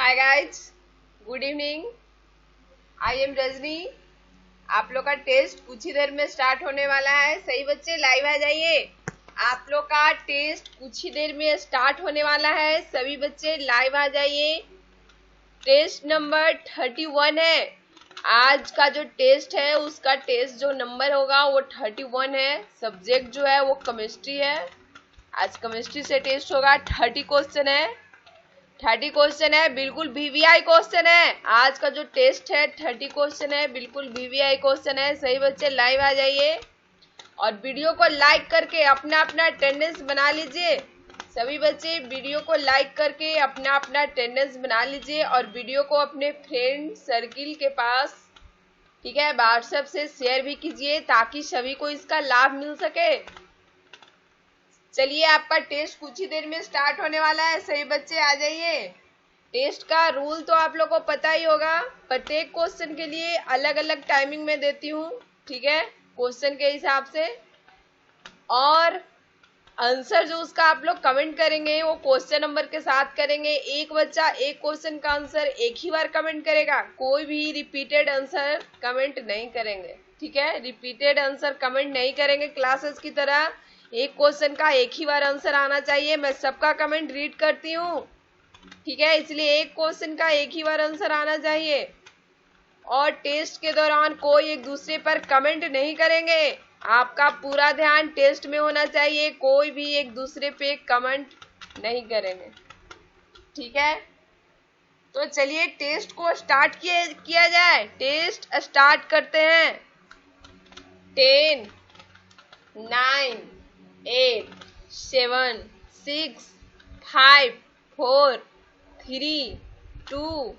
Hi guys, good evening. I am Rajni. आप लोग का टेस्ट कुछ ही देर में स्टार्ट होने वाला है। सही बच्चे लाइव आ जाइए। आप लोग का टेस्ट कुछ ही देर में स्टार्ट होने वाला है। सभी बच्चे लाइव आ जाइए। टेस्ट नंबर 31 है। आज का जो टेस्ट है उसका टेस्ट जो नंबर होगा वो 31 है। सब्जेक्ट जो है वो केमिस्ट्री है। आज केमिस्ट्री से टेस्ट होगा। 30 क्वेश्चन है। 30 क्वेश्चन है, बिल्कुल वीवीआई क्वेश्चन है। आज का जो टेस्ट है 30 क्वेश्चन है, बिल्कुल वीवीआई क्वेश्चन है। सही बच्चे लाइव आ जाइए और वीडियो को लाइक करके अपना अपना अटेंडेंस बना लीजिए। सभी बच्चे वीडियो को लाइक करके अपना अपना अटेंडेंस बना लीजिए और वीडियो को अपने फ्रेंड सर्किल के पास, ठीक है, व्हाट्सएप से शेयर भी कीजिए ताकि सभी को इसका लाभ मिल सके। चलिए, आपका टेस्ट कुछ ही देर में स्टार्ट होने वाला है। सही बच्चे आ जाइए। टेस्ट का रूल तो आप लोगों को पता ही होगा। प्रत्येक क्वेश्चन के लिए अलग अलग टाइमिंग में देती हूँ, ठीक है, क्वेश्चन के हिसाब से। और आंसर जो उसका आप लोग कमेंट करेंगे वो क्वेश्चन नंबर के साथ करेंगे। एक बच्चा एक क्वेश्चन का आंसर एक ही बार कमेंट करेगा। कोई भी रिपीटेड आंसर कमेंट नहीं करेंगे, ठीक है। रिपीटेड आंसर कमेंट नहीं करेंगे क्लासेस की तरह। एक क्वेश्चन का एक ही बार आंसर आना चाहिए। मैं सबका कमेंट रीड करती हूँ, ठीक है, इसलिए एक क्वेश्चन का एक ही बार आंसर आना चाहिए। और टेस्ट के दौरान कोई एक दूसरे पर कमेंट नहीं करेंगे। आपका पूरा ध्यान टेस्ट में होना चाहिए। कोई भी एक दूसरे पे कमेंट नहीं करेंगे, ठीक है। तो चलिए टेस्ट को स्टार्ट किया जाए। टेस्ट स्टार्ट करते हैं। 10, 9, 8, 7, 6, 5, 4, 3, 2,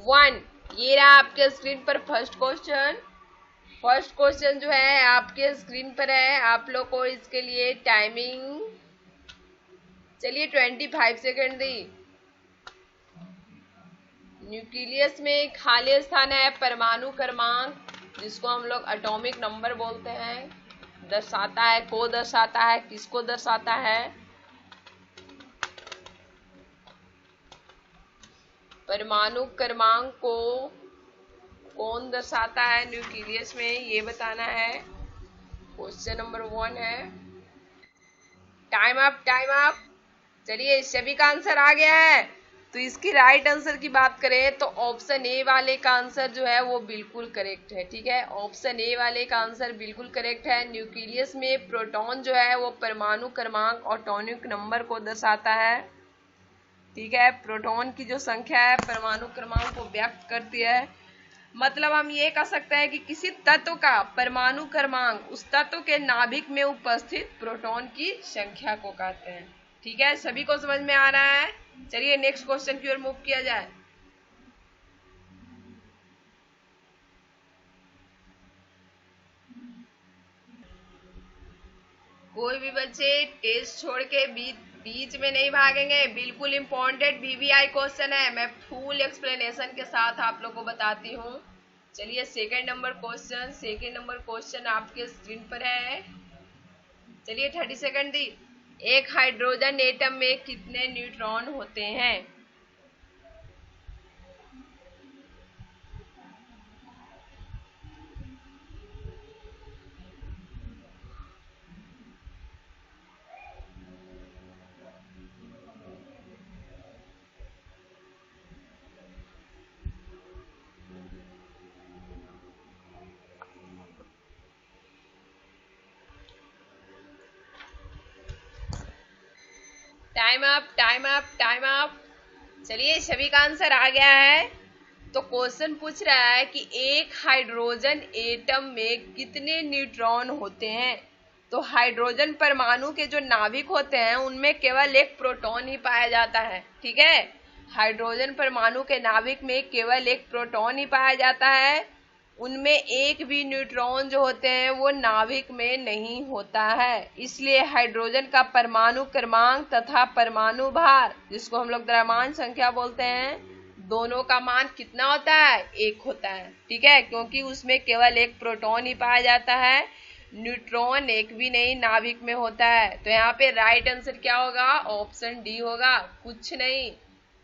1। ये रहा आपके स्क्रीन पर फर्स्ट क्वेश्चन। फर्स्ट क्वेश्चन जो है आपके स्क्रीन पर है। आप लोग को इसके लिए टाइमिंग, चलिए 25 सेकेंड दी। न्यूक्लियस में खाली स्थान है परमाणु क्रमांक, जिसको हम लोग एटॉमिक नंबर बोलते हैं, दर्शाता है। को दर्शाता है, किसको दर्शाता है? परमाणु क्रमांक को कौन दर्शाता है न्यूक्लियस में, ये बताना है। क्वेश्चन नंबर 1 है। Time up, time up. चलिए, सभी का आंसर आ गया है। तो इसकी राइट आंसर की बात करें तो ऑप्शन ए वाले का आंसर जो है वो बिल्कुल करेक्ट है, ठीक है। ऑप्शन ए वाले का आंसर बिल्कुल करेक्ट है। न्यूक्लियस में प्रोटॉन जो है वो परमाणु क्रमांक और एटॉमिक नंबर को दर्शाता है, ठीक है। प्रोटॉन की जो संख्या है परमाणु क्रमांक को व्यक्त करती है। मतलब हम ये कह सकते हैं कि किसी तत्व का परमाणु क्रमांक उस तत्व के नाभिक में उपस्थित प्रोटॉन की संख्या को कहते हैं, ठीक है। सभी को समझ में आ रहा है? चलिए नेक्स्ट क्वेश्चन की ओर मूव किया जाए। कोई भी बच्चे टेस्ट छोड़ के बीच में नहीं भागेंगे। बिल्कुल इम्पोर्टेंट वीवीआई क्वेश्चन है। मैं फुल एक्सप्लेनेशन के साथ आप लोग को बताती हूँ। चलिए सेकंड नंबर क्वेश्चन आपके स्क्रीन पर है। चलिए 30 सेकंड दी। एक हाइड्रोजन एटम में कितने न्यूट्रॉन होते हैं? Time up, time up, time up. चलिए सभी का आंसर आ गया है। तो क्वेश्चन पूछ रहा है कि एक हाइड्रोजन एटम में कितने न्यूट्रॉन होते हैं। तो हाइड्रोजन परमाणु के जो नाभिक होते हैं उनमें केवल एक प्रोटॉन ही पाया जाता है, ठीक है। हाइड्रोजन परमाणु के नाभिक में केवल एक प्रोटॉन ही पाया जाता है। उनमें एक भी न्यूट्रॉन जो होते हैं वो नाभिक में नहीं होता है। इसलिए हाइड्रोजन का परमाणु क्रमांक तथा परमाणु भार, जिसको हम लोग द्रव्यमान संख्या बोलते हैं, दोनों का मान कितना होता है? 1 होता है, ठीक है, क्योंकि उसमें केवल एक प्रोटॉन ही पाया जाता है। न्यूट्रॉन एक भी नहीं नाभिक में होता है। तो यहाँ पे राइट आंसर क्या होगा? ऑप्शन डी होगा। कुछ नहीं,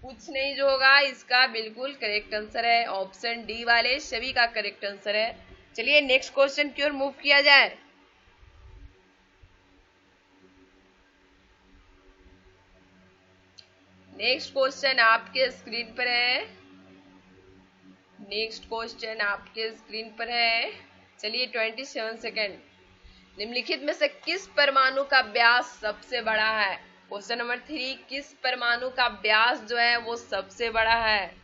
कुछ नहीं जो होगा इसका बिल्कुल करेक्ट आंसर है ऑप्शन डी वाले सभी का करेक्ट आंसर है। चलिए नेक्स्ट क्वेश्चन की ओर मूव किया जाए। नेक्स्ट क्वेश्चन आपके स्क्रीन पर है। नेक्स्ट क्वेश्चन आपके स्क्रीन पर है। चलिए 27 सेकेंड। निम्नलिखित में से किस परमाणु का व्यास सबसे बड़ा है? क्वेश्चन नंबर 3, किस परमाणु का व्यास जो है वो सबसे बड़ा है?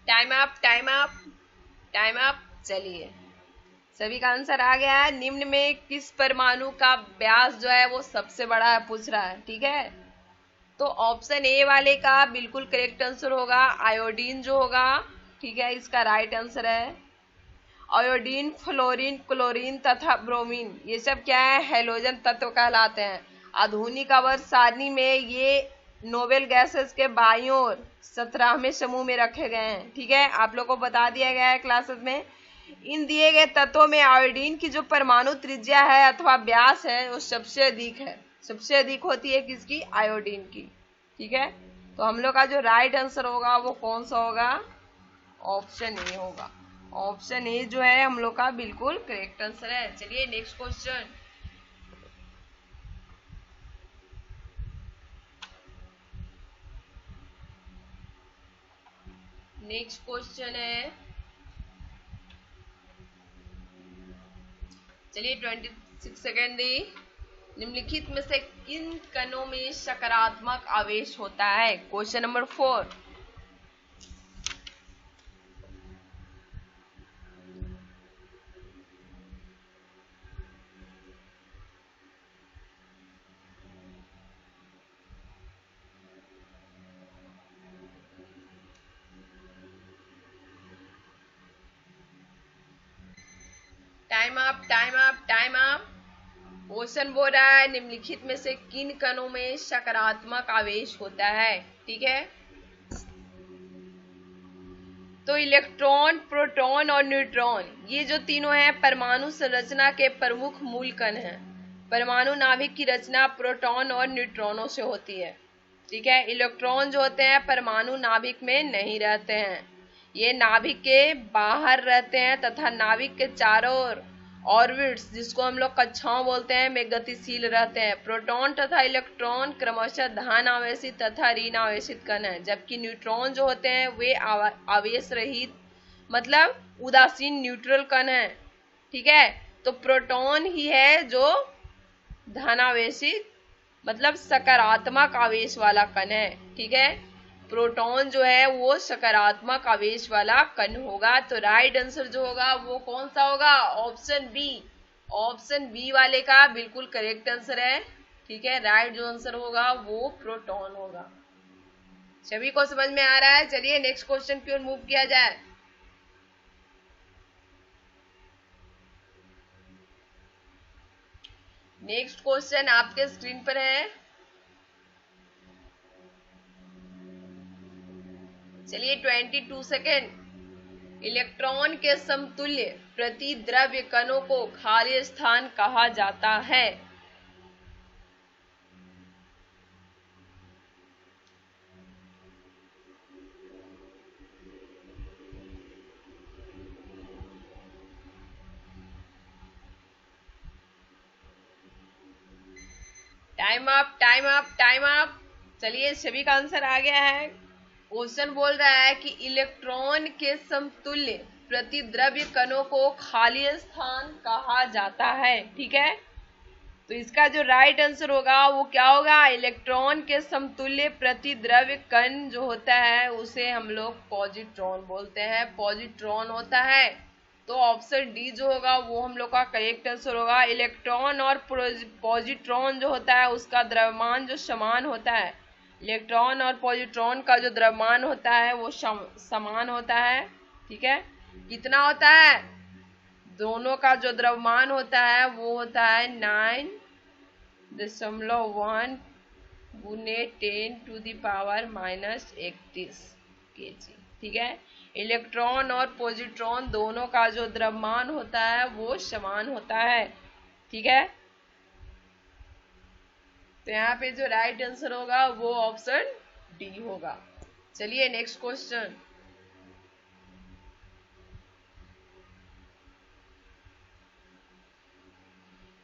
Time up, time up, time up. चलिए सभी का आंसर आ गया है। निम्न में किस परमाणु का व्यास जो है वो सबसे बड़ा है पूछ रहा है, ठीक है। तो ऑप्शन ए वाले का बिल्कुल करेक्ट आंसर होगा आयोडीन जो होगा, ठीक है, इसका राइट आंसर है। आयोडीन, फ्लोरीन, क्लोरीन तथा ब्रोमीन ये सब क्या है? हैलोजन तत्व कहलाते हैं। आधुनिक आवर्त सारणी में ये नोबेल गैसेस के बाईं ओर 17वें समूह में रखे गए हैं, ठीक है। आप लोग को बता दिया गया है क्लासेस में। इन दिए गए तत्वों में आयोडीन की जो परमाणु त्रिज्या है अथवा व्यास है वो सबसे अधिक है। सबसे अधिक होती है किसकी? आयोडीन की, ठीक है। तो हम लोग का जो राइट आंसर होगा वो कौन सा होगा? ऑप्शन ए होगा। ऑप्शन ए जो है हम लोग का बिल्कुल करेक्ट आंसर है। चलिए नेक्स्ट क्वेश्चन। नेक्स्ट क्वेश्चन है, चलिए 26 सेकेंड दी। निम्नलिखित में से किन कणों में सकारात्मक आवेश होता है? Question number 4। Time up, time up, time up. Question बोल रहा है निम्नलिखित में से किन कणों में सकारात्मक आवेश होता है, ठीक है। तो इलेक्ट्रॉन, प्रोटॉन और न्यूट्रॉन ये जो तीनों हैं परमाणु संरचना के प्रमुख मूल कण हैं। परमाणु नाभिक की रचना प्रोटॉन और न्यूट्रॉनों से होती है, ठीक है। इलेक्ट्रॉन जो होते हैं परमाणु नाभिक में नहीं रहते हैं, ये नाभिक के बाहर रहते हैं तथा नाभिक के चारों ओर ऑर्बिट्स जिसको हम लोग कक्षाओं बोलते हैं में गतिशील रहते हैं। प्रोटॉन तथा इलेक्ट्रॉन क्रमशः धन आवेशित तथा ऋण आवेशित कण हैं, जबकि न्यूट्रॉन जो होते हैं वे आवेश रहित मतलब उदासीन न्यूट्रल कण हैं, ठीक है। तो प्रोटॉन ही है जो धनावेशित मतलब सकारात्मक आवेश वाला कण है, ठीक है। प्रोटॉन जो है वो सकारात्मक आवेश वाला कण होगा। तो राइट आंसर जो होगा वो कौन सा होगा? Option B. ऑप्शन बी वाले का बिल्कुल करेक्ट आंसर है, ठीक है। राइट जो आंसर होगा वो प्रोटॉन होगा। सभी को समझ में आ रहा है? चलिए नेक्स्ट क्वेश्चन की ओर मूव किया जाए। नेक्स्ट क्वेश्चन आपके स्क्रीन पर है। चलिए 22 सेकेंड। इलेक्ट्रॉन के समतुल्य प्रति द्रव्य कणों को खाली स्थान कहा जाता है। Time up, time up, time up. चलिए सभी का आंसर आ गया है। क्वेश्चन बोल रहा है कि इलेक्ट्रॉन के समतुल्य प्रति द्रव्य कणों को खाली स्थान कहा जाता है, ठीक है। तो इसका जो राइट आंसर होगा वो क्या होगा? इलेक्ट्रॉन के समतुल्य प्रति द्रव्य कण जो होता है उसे हम लोग पॉजिट्रॉन बोलते हैं, पॉजिट्रॉन होता है। तो ऑप्शन डी जो होगा वो हम लोग का करेक्ट आंसर होगा। इलेक्ट्रॉन और पॉजिट्रॉन जो होता है उसका द्रव्यमान जो समान होता है, इलेक्ट्रॉन और पॉजिट्रॉन का जो द्रव्यमान होता है वो समान होता है, ठीक है। कितना होता है? दोनों का जो द्रव्यमान होता है वो होता है 0.1 गुने 10⁻⁻31 kg। ठीक है, इलेक्ट्रॉन और पॉजिट्रॉन दोनों का जो द्रव्यमान होता है वो समान होता है। ठीक है, तो यहाँ पे जो राइट आंसर होगा वो ऑप्शन डी होगा। चलिए नेक्स्ट क्वेश्चन।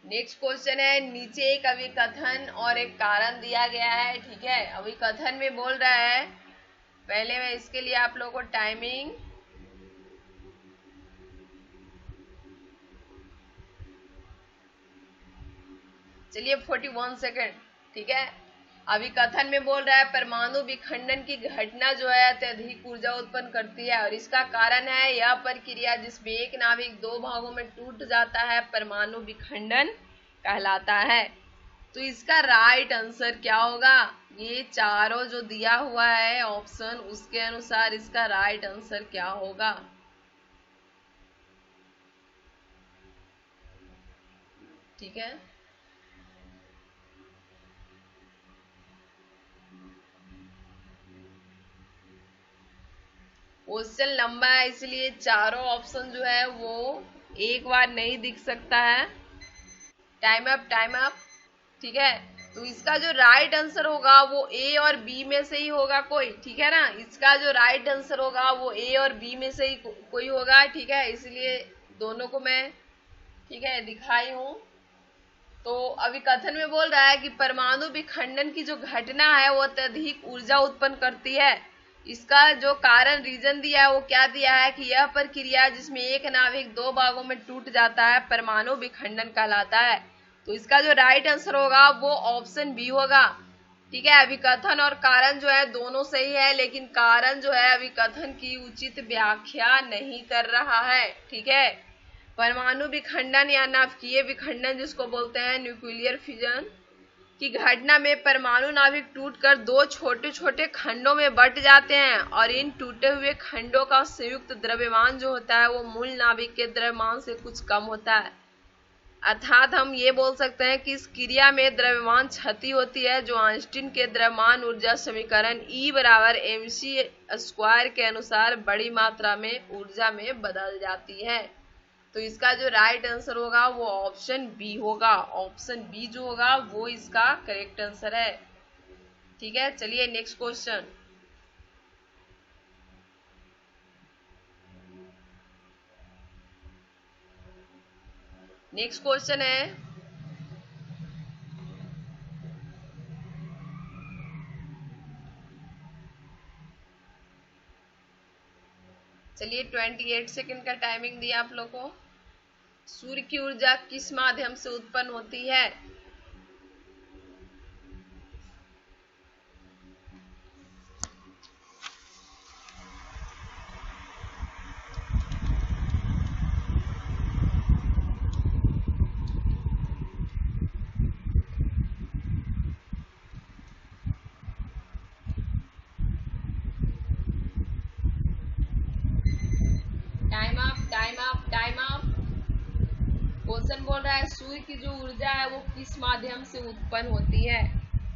नेक्स्ट क्वेश्चन है, नीचे एक अभिकथन और एक कारण दिया गया है। ठीक है, अभिकथन में बोल रहा है, पहले मैं इसके लिए आप लोगों को टाइमिंग चलिए 41 सेकेंड। ठीक है, अभिकथन में बोल रहा है परमाणु विखंडन की घटना जो है अत्यधिक ऊर्जा उत्पन्न करती है और इसका कारण है यह प्रक्रिया जिसमें एक नाभिक दो भागों में टूट जाता है परमाणु विखंडन कहलाता है। तो इसका राइट आंसर क्या होगा? ये चारों जो दिया हुआ है ऑप्शन, उसके अनुसार इसका राइट आंसर क्या होगा? ठीक है, क्वेश्चन लंबा है इसलिए चारों ऑप्शन जो है वो एक बार नहीं दिख सकता है। Time up, time up. ठीक है, तो इसका जो राइट आंसर होगा वो ए और बी में से ही होगा कोई। ठीक है ना, इसका जो राइट आंसर होगा वो ए और बी में से ही कोई होगा। ठीक है, इसलिए दोनों को मैं ठीक है दिखाई हूं। तो अभिकथन में बोल रहा है कि परमाणु विखंडन की जो घटना है वो अत्यधिक ऊर्जा उत्पन्न करती है। इसका जो कारण रीजन दिया है वो क्या दिया है कि यह प्रक्रिया जिसमें एक नाभिक दो भागों में टूट जाता है परमाणु विखंडन कहलाता है। तो इसका जो राइट आंसर होगा वो ऑप्शन बी होगा। ठीक है, अभिकथन और कारण जो है दोनों सही है, लेकिन कारण जो है अभिकथन की उचित व्याख्या नहीं कर रहा है। ठीक है, परमाणु विखंडन या नाभिकीय विखंडन जिसको बोलते हैं न्यूक्लियर फ्यूजन की घटना में परमाणु नाभिक टूटकर दो छोटे छोटे खंडों में बंट जाते हैं और इन टूटे हुए खंडों का संयुक्त द्रव्यमान जो होता है वो मूल नाभिक के द्रव्यमान से कुछ कम होता है। अर्थात हम ये बोल सकते हैं कि इस क्रिया में द्रव्यमान क्षति होती है जो आइंस्टीन के द्रव्यमान ऊर्जा समीकरण E = mc² के अनुसार बड़ी मात्रा में ऊर्जा में बदल जाती है। तो इसका जो राइट आंसर होगा वो ऑप्शन बी होगा। ऑप्शन बी जो होगा वो इसका करेक्ट आंसर है। ठीक है, चलिए नेक्स्ट क्वेश्चन। नेक्स्ट क्वेश्चन है, चलिए 28 सेकंड का टाइमिंग दिया आप लोग को। सूर्य की ऊर्जा किस माध्यम से उत्पन्न होती है? क्वेश्चन बोल रहा है सूर्य की जो ऊर्जा है वो किस माध्यम से उत्पन्न होती है।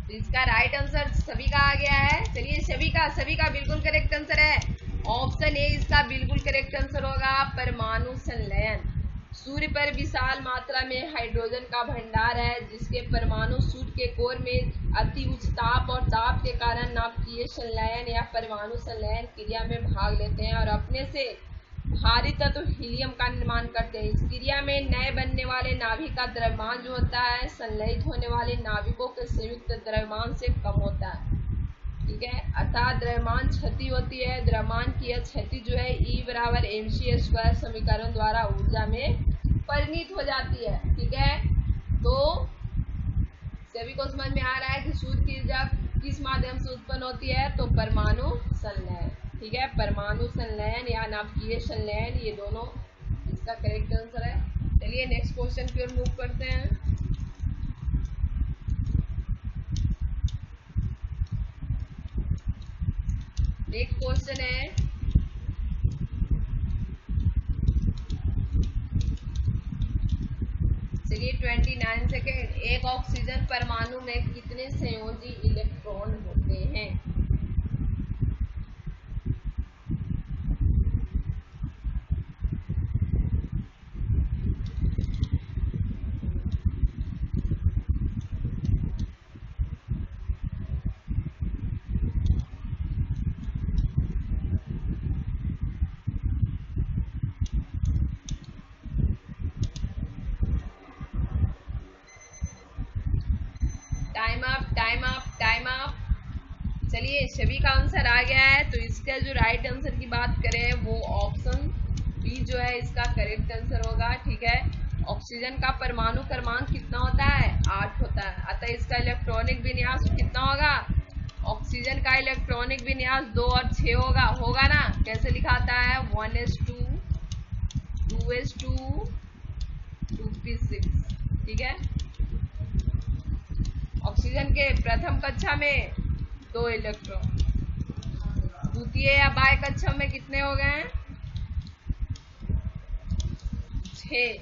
तो इसका राइट आंसर सभी का आ गया है। चलिए सभी का बिल्कुल करेक्ट आंसर है। ऑप्शन ए इसका बिल्कुल करेक्ट आंसर होगा, परमाणु संलयन। सूर्य पर विशाल मात्रा में हाइड्रोजन का भंडार है जिसके परमाणु सूर्य के कोर में अति उच्च ताप और दाब के कारण नाभिकीय संलयन या परमाणु संलयन क्रिया में भाग लेते हैं और अपने से भारी तत्व हीलियम का निर्माण करते हैं। इस क्रिया में नए बनने वाले नाभिक का द्रव्यमान जो होता है संलयित होने वाले नाभिकों के संयुक्त द्रव्यमान से कम होता है। ठीक है, अर्थात द्रव्यमान क्षति होती है। द्रव्यमान की यह क्षति जो है E = mc² समीकरण द्वारा ऊर्जा में परिणत हो जाती है। ठीक है, तो सभी को समझ में आ रहा है कि सूर्य की ऊर्जा किस माध्यम से उत्पन्न होती है? तो परमाणु संलयन। ठीक है, परमाणु संलयन या नाभिकीय संलयन, ये दोनों इसका करेक्ट आंसर है। चलिए नेक्स्ट क्वेश्चन की ओर मूव करते हैं। नेक्स्ट क्वेश्चन है, चलिए 28 29 सेकेंड। एक ऑक्सीजन परमाणु में कितने संयोजी इलेक्ट्रॉन होते हैं? Time up. चलिए सभी का आंसर आ गया है, तो इसका जो राइट आंसर की बात करें वो ऑप्शन बी जो है इसका करेक्ट आंसर होगा। ठीक है, ऑक्सीजन का परमाणु क्रमांक कितना होता है? 8 होता है। अतः इसका इलेक्ट्रॉनिक विन्यास कितना होगा? ऑक्सीजन का इलेक्ट्रॉनिक विन्यास 2 और 6 होगा ना। कैसे लिखाता है? 1s2 2s2 2p6। ठीक है, ऑक्सीजन के प्रथम कक्षा में 2 इलेक्ट्रॉन, द्वितीय या बाह्य कक्षा में कितने हो गए हैं? 6।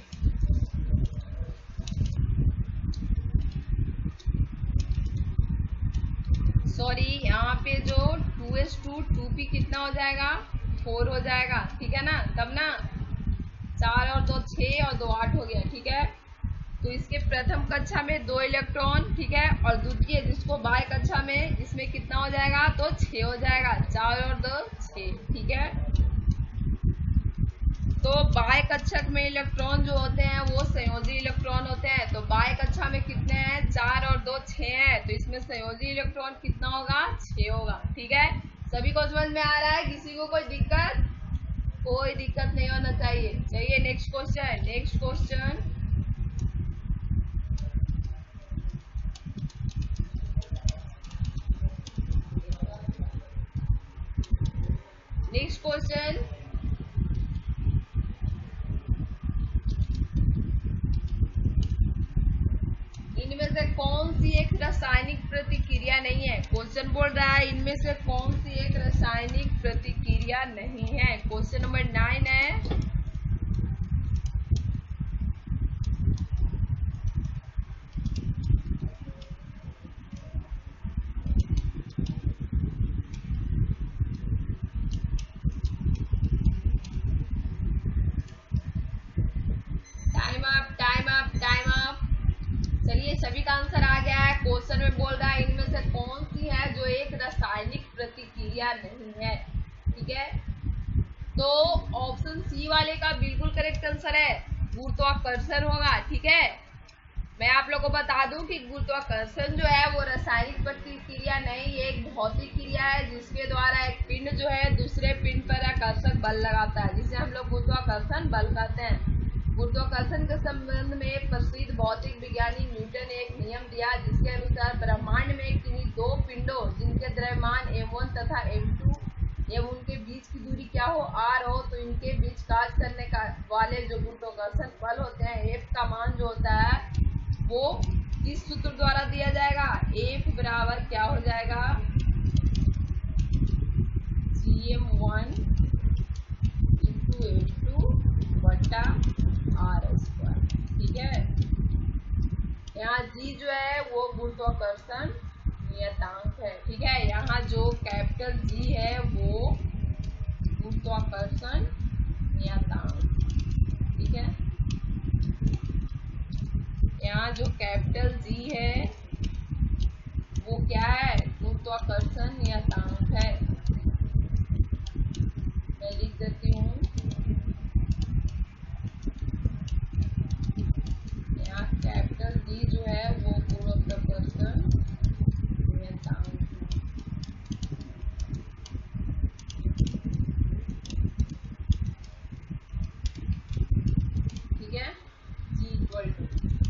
सॉरी, यहाँ पे जो 2s2 2p कितना हो जाएगा? 4 हो जाएगा। ठीक है ना, तब ना 4 और 2 6 और 2 8 हो गया। ठीक है, तो इसके प्रथम कक्षा में 2 इलेक्ट्रॉन। ठीक है, और द्वितीय जिसको बाह्य कक्षा में, इसमें कितना हो जाएगा? तो 6 हो जाएगा। 4 और 2 6। ठीक है, तो बाह्य कक्षक में इलेक्ट्रॉन जो होते हैं वो संयोजी इलेक्ट्रॉन होते हैं। तो बाह्य कक्षा में कितने हैं? 4 और 2 6 हैं। तो इसमें संयोजी इलेक्ट्रॉन कितना होगा? 6 होगा। ठीक है, सभी को समझ में आ रहा है? किसी को कोई दिक्कत? कोई दिक्कत नहीं होना चाहिए। चलिए नेक्स्ट क्वेश्चन। नेक्स्ट क्वेश्चन इनमें से कौन सी एक रासायनिक प्रतिक्रिया नहीं है? क्वेश्चन बोल रहा है इनमें से कौन सी एक रासायनिक प्रतिक्रिया नहीं है। क्वेश्चन नंबर 9 है। Time up. चलिए सभी का आंसर आ गया है। क्वेश्चन में बोल रहा है इनमें से कौन सी है जो एक रासायनिक प्रतिक्रिया नहीं है। ठीक है, तो ऑप्शन सी वाले का बिल्कुल करेक्ट आंसर है, गुरुत्वाकर्षण होगा। ठीक है, मैं आप लोगों को बता दूं कि गुरुत्वाकर्षण जो है वो रासायनिक प्रतिक्रिया नहीं, ये एक भौतिक क्रिया है जिसके द्वारा एक पिंड जो है दूसरे पिंड पर आकर्षक बल लगाता है, जिसे हम लोग गुरुत्वाकर्षण बल कहते हैं। गुरुत्वाकर्षण के संबंध में प्रसिद्ध भौतिक विज्ञानी न्यूटन ने एक नियम दिया जिसके अनुसार ब्रह्मांड में किन्हीं 2 पिंडों जिनके द्रव्यमान m1 तथा m2 एवं उनके बीच की दूरी क्या हो? r हो, तो इनके बीच कार्य करने का वाले जो गुरुत्वाकर्षण बल होते हैं F का मान जो होता है वो किस सूत्र द्वारा दिया जाएगा? F बराबर क्या हो जाएगा? Gm1 × F2 बटा r²। ठीक है, यहाँ G जो है वो गुरुत्वाकर्षण नियतांक है। ठीक है, यहाँ जो कैपिटल G है वो गुरुत्वाकर्षण नियतांक। ठीक है, यहाँ जो कैपिटल G है वो क्या है? गुरुत्वाकर्षण नियतांक है। मैं लिख देती हूँ, यहाँ कैपिटल G जो है वो गुरुत्वाकर्षण नियतांक है। ठीक है, G=।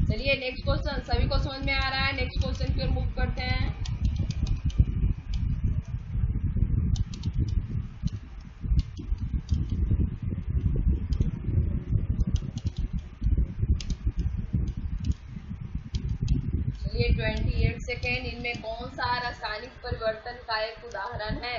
चलिए नेक्स्ट क्वेश्चन, सभी को समझ में आ रहा है? नेक्स्ट क्वेश्चन की ओर मूव करते हैं। चलिए 28 सेकेंड। इनमें कौन सा रासायनिक परिवर्तन का एक उदाहरण है?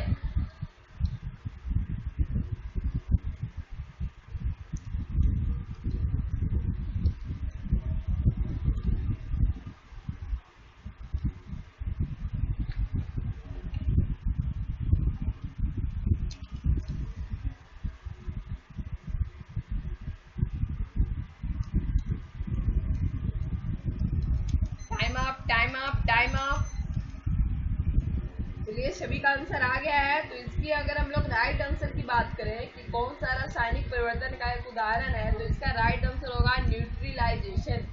चलिए सभी का आंसर आ गया है। तो इसकी अगर हम लोग राइट आंसर की बात करें कि कौन सा रासायनिक परिवर्तन का एक उदाहरण है, तो इसका राइट आंसर होगा न्यूट्रलाइजेशन।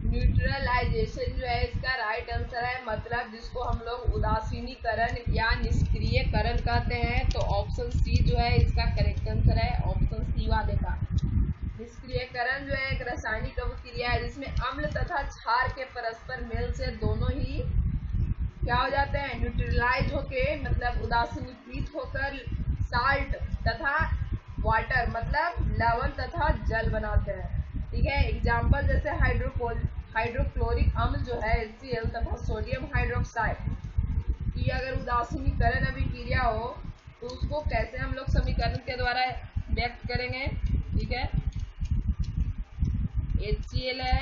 न्यूट्रलाइजेशन जो है इसका राइट आंसर है, मतलब जिसको हम लोग उदासीनीकरण या निष्क्रियकरण कहते हैं। तो ऑप्शन सी जो है इसका करेक्ट आंसर है, ऑप्शन सी वाले का। निष्क्रियकरण जो है एक रासायनिक अभिक्रिया है जिसमें अम्ल तथा क्षार के परस्पर मेल से दोनों ही क्या हो जाते हैं, न्यूट्रलाइज होके, मतलब उदासीनीकृत होकर साल्ट तथा वाटर मतलब लवण तथा जल बनाते हैं। ठीक है, एग्जाम्पल जैसे हाइड्रोक्लोरिक अम्ल जो है HCl तथा सोडियम हाइड्रोक्साइड की अगर उदासीनीकरण अभिक्रिया हो तो उसको कैसे हम लोग समीकरण के द्वारा व्यक्त करेंगे। ठीक है, HCl है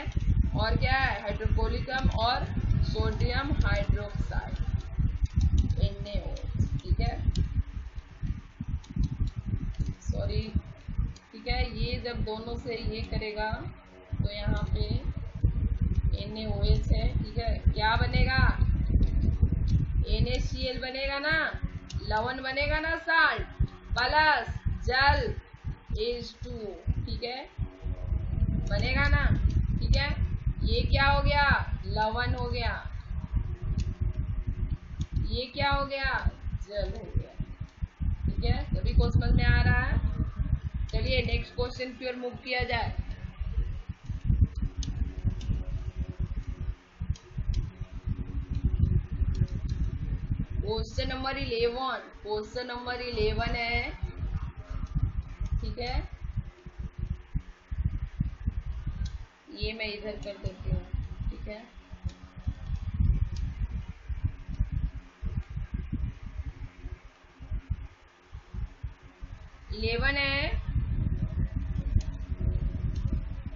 और क्या है, हाइड्रोक्लोरिक अम्ल और सोडियम हाइड्रोक्साइड NaO। ठीक है, सॉरी। ठीक है, ये जब दोनों से ये करेगा तो यहाँ पे NaOH है। ठीक है, क्या बनेगा, NaCl बनेगा ना, लवण बनेगा ना साल्ट, प्लस जल H2O। ठीक है, बनेगा ना। ठीक है, ये क्या हो गया, लवण हो गया, ये क्या हो गया, जल हो गया। ठीक है, सभी को समझ में आ रहा है। चलिए नेक्स्ट क्वेश्चन की ओर मूव किया जाए। क्वेश्चन नंबर 11, क्वेश्चन नंबर 11 है। ठीक है, ये मैं इधर कर देती हूँ। ठीक है, इलेवन है,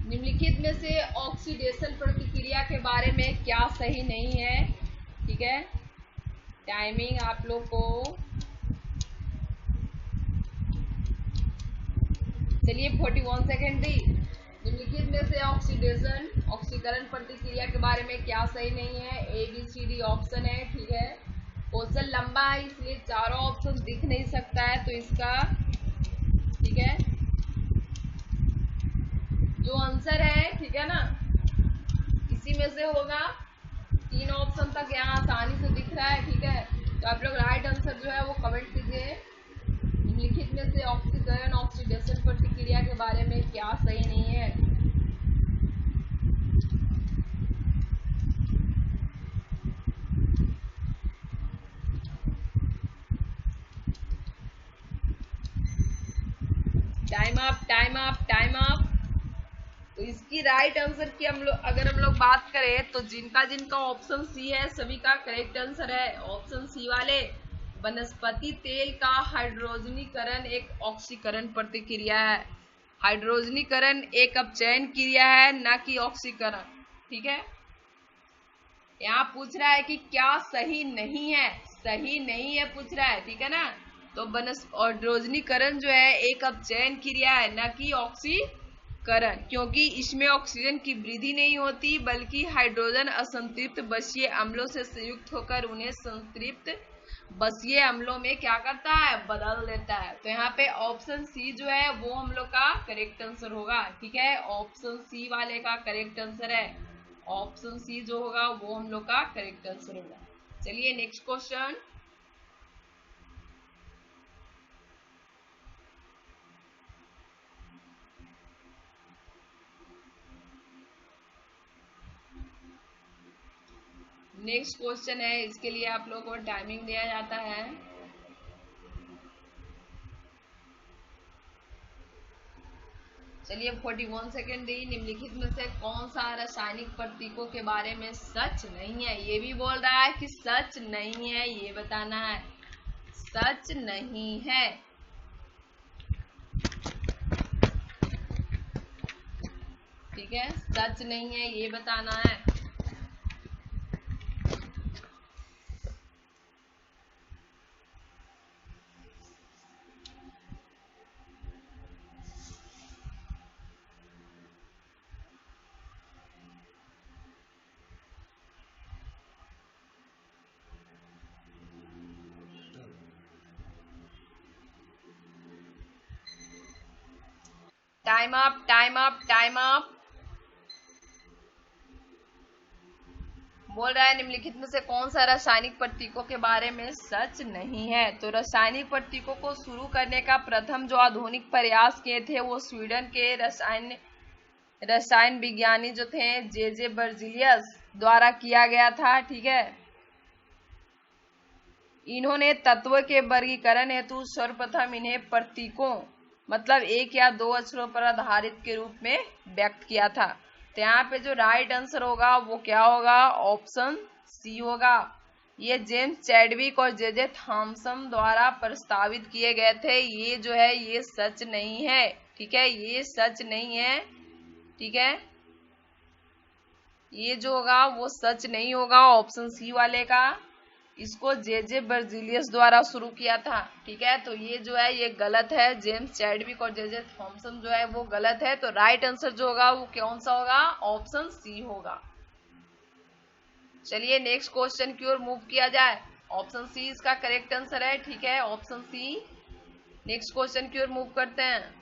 निम्नलिखित में से ऑक्सीडेशन प्रतिक्रिया के बारे में क्या सही नहीं है। ठीक है, टाइमिंग आप लोग को, चलिए 41 सेकेंड दी। निम्नलिखित में से ऑक्सीकरण प्रतिक्रिया के बारे में क्या सही नहीं है, ABCD ऑप्शन है। ठीक है, क्वेश्चन लंबा है इसलिए चारों ऑप्शन दिख नहीं सकता है, तो इसका ठीक है जो आंसर है, ठीक है ना, इसी में से होगा। 3 ऑप्शन तक यहाँ आसानी से दिख रहा है। ठीक है, तो आप लोग राइट आंसर जो है वो कमेंट कीजिए। निम्नलिखित में से ऑक्सीडेशन प्रतिक्रिया के बारे में क्या सही नहीं है। Time up, time up, time up. तो इसकी राइट आंसर की अगर हम लोग बात करें तो जिनका जिनका ऑप्शन सी है सभी का करेक्ट आंसर है, ऑप्शन सी वाले। वनस्पति तेल का हाइड्रोजनीकरण एक ऑक्सीकरण प्रतिक्रिया है। हाइड्रोजनीकरण एक अपचयन क्रिया है, ना कि ऑक्सीकरण। ठीक है, यहाँ पूछ रहा है कि क्या सही नहीं है, सही नहीं है पूछ रहा है। ठीक है ना, तो हाइड्रोजनीकरण जो है एक अपचयन क्रिया है, ना कि ऑक्सीकरण, क्योंकि इसमें ऑक्सीजन की वृद्धि नहीं होती बल्कि हाइड्रोजन असंतृप्त बसीय अम्लों से संयुक्त होकर उन्हें संतृप्त बसीय अम्लों में क्या करता है, बदल देता है। तो यहाँ पे ऑप्शन सी जो है वो हम लोग का करेक्ट आंसर होगा। ठीक है, ऑप्शन सी वाले का करेक्ट आंसर है, ऑप्शन सी जो होगा वो हम लोग का करेक्ट आंसर होगा। चलिए नेक्स्ट क्वेश्चन। नेक्स्ट क्वेश्चन है, इसके लिए आप लोगों को टाइमिंग दिया जाता है। चलिए 41 सेकेंड दी। निम्नलिखित में से कौन सा रासायनिक प्रतीकों के बारे में सच नहीं है, ये भी बोल रहा है कि सच नहीं है, ये बताना है, सच नहीं है। ठीक है, सच नहीं है ये बताना है। Time up, time up, time up. बोल रहा है निम्नलिखित में से कौन सा रासायनिक प्रतीकों के बारे में सच नहीं है। तो रासायनिक प्रतीकों को शुरू करने का प्रथम जो आधुनिक प्रयास किए थे वो स्वीडन के रसायन विज्ञानी जो थे जे बर्जीलियस द्वारा किया गया था। ठीक है, इन्होंने तत्व के वर्गीकरण हेतु सर्वप्रथम इन्हें प्रतीकों मतलब एक या दो अक्षरों पर आधारित के रूप में व्यक्त किया था। तो यहाँ पे जो राइट आंसर होगा वो क्या होगा, ऑप्शन सी होगा। ये जेम्स चैडविक और जे थॉमसन द्वारा प्रस्तावित किए गए थे। ये जो है ये सच नहीं है। ठीक है, ये सच नहीं है। ठीक है, ये जो होगा वो सच नहीं होगा, ऑप्शन सी वाले का। इसको जे बर्जीलियस द्वारा शुरू किया था। ठीक है, तो ये जो है ये गलत है। जेम्स चैडविक और जे थॉमसन जो है वो गलत है। तो राइट आंसर जो होगा वो कौन सा होगा, ऑप्शन सी होगा। चलिए नेक्स्ट क्वेश्चन की ओर मूव किया जाए। ऑप्शन सी इसका करेक्ट आंसर है। ठीक है, ऑप्शन सी। नेक्स्ट क्वेश्चन की ओर मूव करते हैं।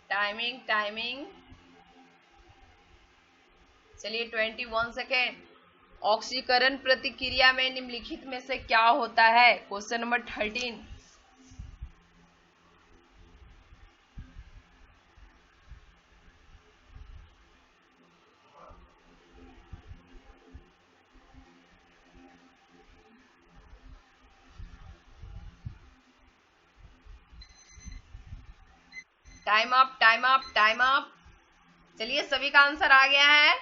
टाइमिंग टाइमिंग, चलिए 21 सेकेंड। ऑक्सीकरण प्रतिक्रिया में निम्नलिखित में से क्या होता है, question number 13। Time up, time up, time up. चलिए सभी का आंसर आ गया है।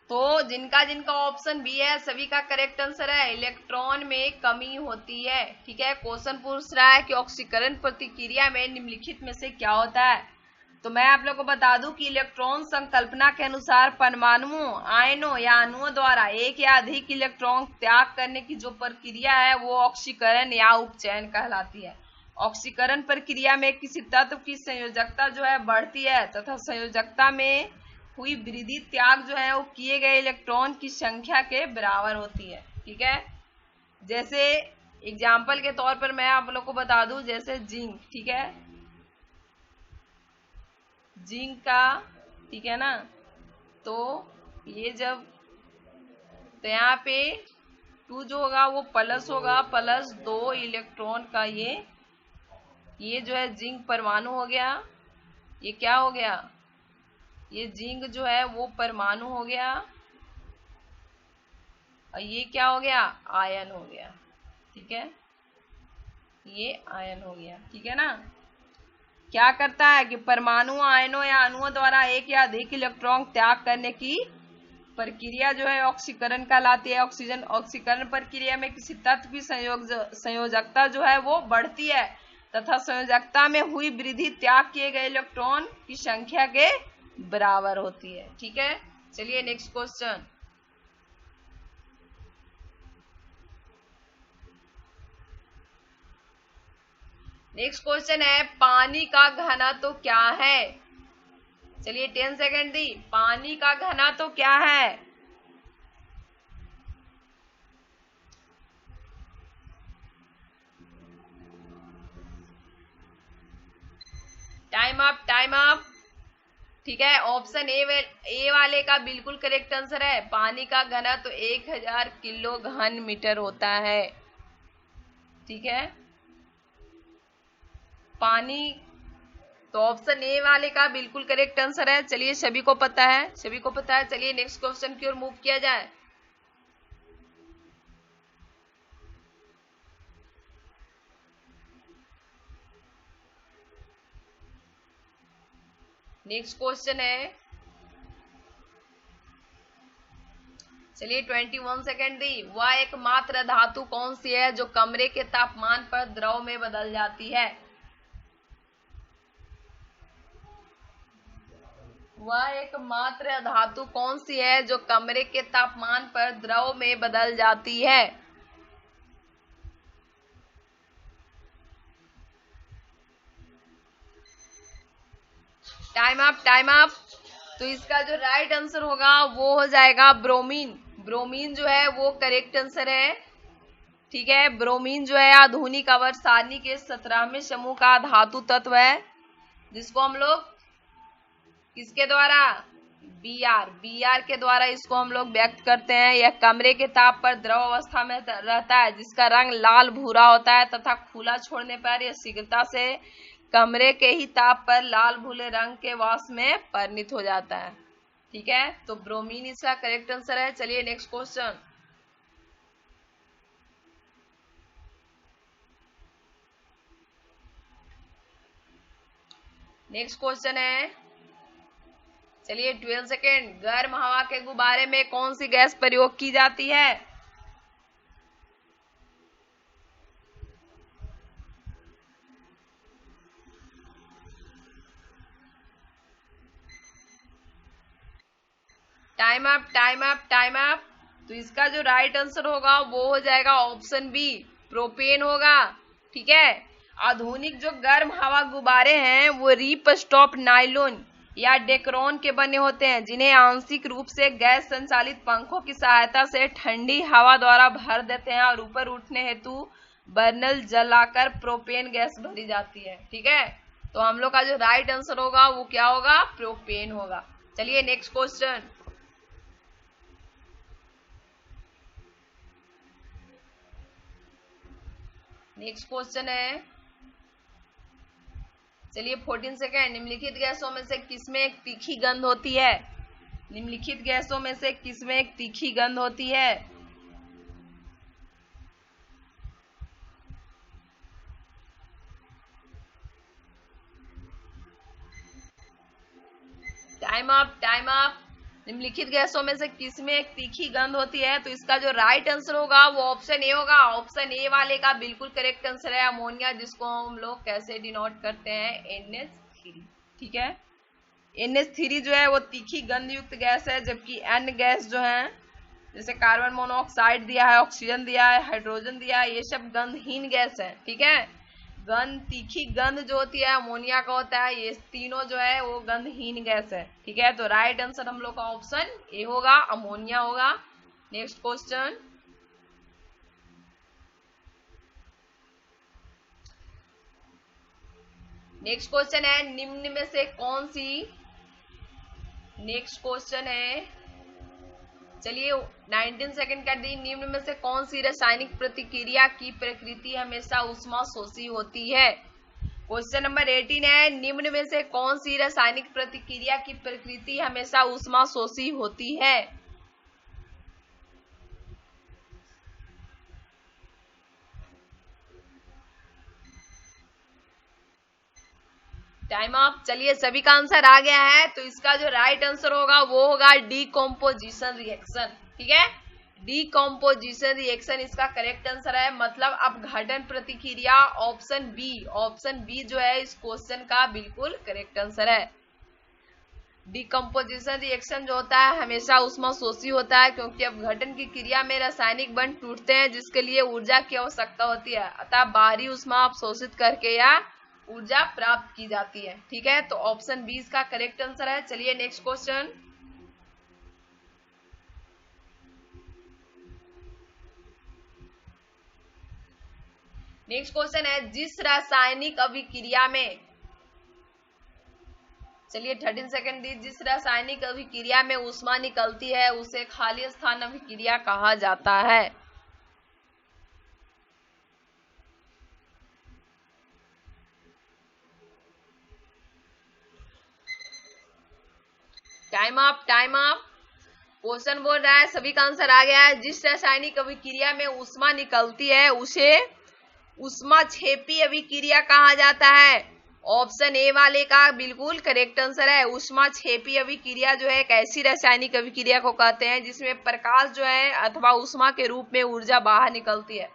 तो जिनका जिनका ऑप्शन बी है सभी का करेक्ट आंसर है, इलेक्ट्रॉन में कमी होती है। ठीक है, क्वेश्चन पूछ रहा है कि ऑक्सीकरण प्रतिक्रिया में निम्नलिखित में से क्या होता है। तो मैं आप लोग को बता दूं कि इलेक्ट्रॉन संकल्पना के अनुसार परमाणुओं, आयनों या अणुओं द्वारा एक या अधिक इलेक्ट्रॉन त्याग करने की जो प्रक्रिया है वो ऑक्सीकरण या उपचयन कहलाती है। ऑक्सीकरण प्रक्रिया में किसी तत्व की संयोजकता जो है बढ़ती है तथा संयोजकता में हुई वृद्धि त्याग जो है वो किए गए इलेक्ट्रॉन की संख्या के बराबर होती है। ठीक है, जैसे एग्जाम्पल के तौर पर मैं आप लोग को बता दूं, जैसे जिंक। ठीक है, जिंक का, ठीक है ना, तो ये जब, तो यहाँ पे 2 जो होगा वो प्लस होगा, प्लस 2 इलेक्ट्रॉन का ये जो है जिंक परमाणु हो गया। ये क्या हो गया, ये जिंक जो है वो परमाणु हो गया और ये क्या हो गया, आयन हो गया। ठीक है, ये आयन हो गया। ठीक है ना, क्या करता है कि परमाणु आयनों या अणुओं द्वारा एक या अधिक इलेक्ट्रॉन त्याग करने की प्रक्रिया जो है ऑक्सीकरण कहलाती है। ऑक्सीकरण प्रक्रिया में किसी तत्व की संयोजकता जो है वो बढ़ती है तथा संयोजकता में हुई वृद्धि त्याग किए गए इलेक्ट्रॉन की संख्या के बराबर होती है। ठीक है, चलिए नेक्स्ट क्वेश्चन। नेक्स्ट क्वेश्चन है पानी का घनत्व क्या है। चलिए 10 सेकेंड दी। पानी का घनत्व क्या है, टाइम अप, टाइम अप। ठीक है, ऑप्शन ए वाले का बिल्कुल करेक्ट आंसर है। पानी का घनत्व 1000 किलो घन मीटर होता है। ठीक है, पानी, तो ऑप्शन ए वाले का बिल्कुल करेक्ट आंसर है। चलिए सभी को पता है, सभी को पता है। चलिए नेक्स्ट क्वेश्चन की ओर मूव किया जाए। नेक्स्ट क्वेश्चन है, चलिए 21 सेकेंड दी। वह एकमात्र धातु कौन सी है जो कमरे के तापमान पर द्रव में बदल जाती है। वह एकमात्र धातु कौन सी है जो कमरे के तापमान पर द्रव में बदल जाती है। Time up, time up. तो इसका जो राइट आंसर होगा वो हो जाएगा ब्रोमीन। ब्रोमीन जो है वो करेक्ट आंसर है। ठीक है, ब्रोमीन जो है आधुनिक आवर्त सारणी के 17वें समूह का धातु तत्व है, जिसको हम लोग किसके द्वारा, बीआर के द्वारा इसको हम लोग व्यक्त करते हैं। यह कमरे के ताप पर द्रव अवस्था में रहता है, जिसका रंग लाल भूरा होता है तथा खुला छोड़ने पर यह शीघ्रता से कमरे के ही ताप पर लाल भूरे रंग के वाष्प में परिणत हो जाता है। ठीक है, तो ब्रोमीन इसका करेक्ट आंसर है। चलिए नेक्स्ट क्वेश्चन। नेक्स्ट क्वेश्चन है, चलिए 12 सेकेंड। गर्म हवा के गुब्बारे में कौन सी गैस प्रयोग की जाती है? Time up, time up, time up. तो इसका जो राइट आंसर होगा वो हो जाएगा ऑप्शन बी, प्रोपेन होगा। ठीक है, आधुनिक जो गर्म हवा गुब्बारे हैं वो रीप स्टॉप नायलॉन या डेक्रोन के बने होते हैं, जिन्हें आंशिक रूप से गैस संचालित पंखों की सहायता से ठंडी हवा द्वारा भर देते हैं और ऊपर उठने हेतु बर्नल जलाकर प्रोपेन गैस भरी जाती है। ठीक है, तो हम लोग का जो राइट आंसर होगा वो क्या होगा, प्रोपेन होगा। चलिए नेक्स्ट क्वेश्चन। नेक्स्ट क्वेश्चन है, चलिए 14 सेकेंड। निम्नलिखित गैसों में से किसमें एक तीखी गंध होती है? निम्नलिखित गैसों में से किसमें एक तीखी गंध होती है? Time up, time up. निम्नलिखित गैसों में से किसमें एक तीखी गंध होती है? तो इसका जो राइट आंसर होगा वो ऑप्शन ए होगा। ऑप्शन ए वाले का बिल्कुल करेक्ट आंसर है अमोनिया, जिसको हम लोग कैसे डिनोट करते हैं, NH3। ठीक है, NH3 जो है वो तीखी गंध युक्त गैस है, जबकि N गैस जो है, जैसे कार्बन मोनोऑक्साइड दिया है, ऑक्सीजन दिया है, हाइड्रोजन दिया है, ये सब गंधहीन गैस है। ठीक है, गंध, तीखी गंध जो होती है अमोनिया का होता है, ये तीनों जो है वो गंधहीन गैस है। ठीक है, तो राइट आंसर हम लोग का ऑप्शन ए होगा, अमोनिया होगा। Next question. नेक्स्ट क्वेश्चन है, निम्न में से कौन सी, नेक्स्ट क्वेश्चन है, चलिए 19 सेकंड कर दी। निम्न में से कौन सी रासायनिक प्रतिक्रिया की प्रकृति हमेशा ऊष्मा शोषी होती है? क्वेश्चन नंबर 18 है, निम्न में से कौन सी रासायनिक प्रतिक्रिया की प्रकृति हमेशा ऊष्मा शोषी होती है? Time up. चलिए सभी का आंसर आ गया है, तो इसका जो राइट आंसर होगा वो होगा डीकम्पोजिशन रिएक्शन। ठीक है, डीकम्पोजिशन रिएक्शन इसका करेक्ट आंसर है, मतलब अपघटन प्रतिक्रिया। ऑप्शन बी, ऑप्शन बी जो है इस क्वेश्चन का बिल्कुल करेक्ट आंसर है। डीकम्पोजिशन रिएक्शन जो होता है हमेशा ऊष्मा शोषी होता है, क्योंकि अपघटन की क्रिया में रासायनिक बंध टूटते हैं, जिसके लिए ऊर्जा की आवश्यकता होती है, अतः बाहरी ऊष्मा अवशोषित करके या ऊर्जा प्राप्त की जाती है। ठीक है, तो ऑप्शन बी इसका करेक्ट आंसर है। चलिए नेक्स्ट क्वेश्चन। नेक्स्ट क्वेश्चन है, जिस रासायनिक अभिक्रिया में, चलिए 13 सेकंड दी, जिस रासायनिक अभिक्रिया में ऊष्मा निकलती है उसे खाली स्थान अभिक्रिया कहा जाता है? Time up, time up. Question बोल रहा है, सभी का आंसर आ गया है। जिस रासायनिक अभिक्रिया में ऊष्मा निकलती है उसे ऊष्माक्षेपी अभिक्रिया कहा जाता है। ऑप्शन ए वाले का बिल्कुल करेक्ट आंसर है। ऊष्माक्षेपी अभिक्रिया जो है एक ऐसी रासायनिक अभिक्रिया को कहते हैं जिसमें प्रकाश जो है अथवा ऊष्मा के रूप में ऊर्जा बाहर निकलती है।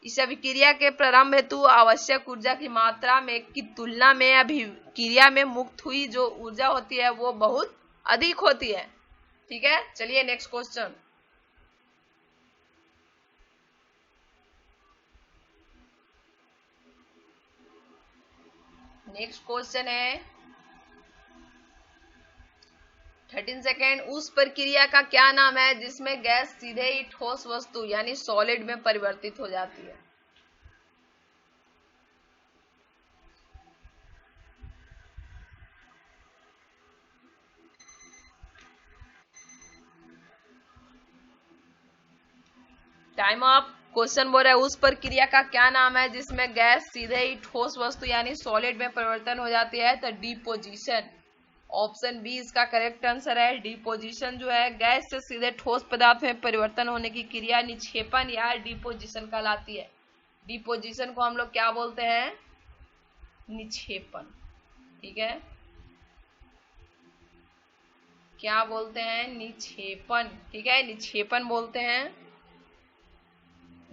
इस अभिक्रिया के प्रारंभ हेतु आवश्यक ऊर्जा की मात्रा में की तुलना में अभिक्रिया में मुक्त हुई जो ऊर्जा होती है वो बहुत अधिक होती है। ठीक है, चलिए नेक्स्ट क्वेश्चन। नेक्स्ट क्वेश्चन है, 13 सेकेंड। उस प्रक्रिया का क्या नाम है जिसमें गैस सीधे ही ठोस वस्तु यानी सॉलिड में परिवर्तित हो जाती है? Time up. क्वेश्चन बोल रहा है उस प्रक्रिया का क्या नाम है जिसमें गैस सीधे ही ठोस वस्तु यानी सॉलिड में परिवर्तन हो जाती है? तो डिपोजिशन। ऑप्शन बी इसका करेक्ट आंसर है। डिपोजिशन जो है गैस से सीधे ठोस पदार्थ में परिवर्तन होने की क्रिया निक्षेपण या डिपोजिशन कहलाती है। डिपोजिशन को हम लोग क्या बोलते हैं? निक्षेपण। ठीक है, क्या बोलते हैं? निक्षेपण। ठीक है, निक्षेपण बोलते हैं,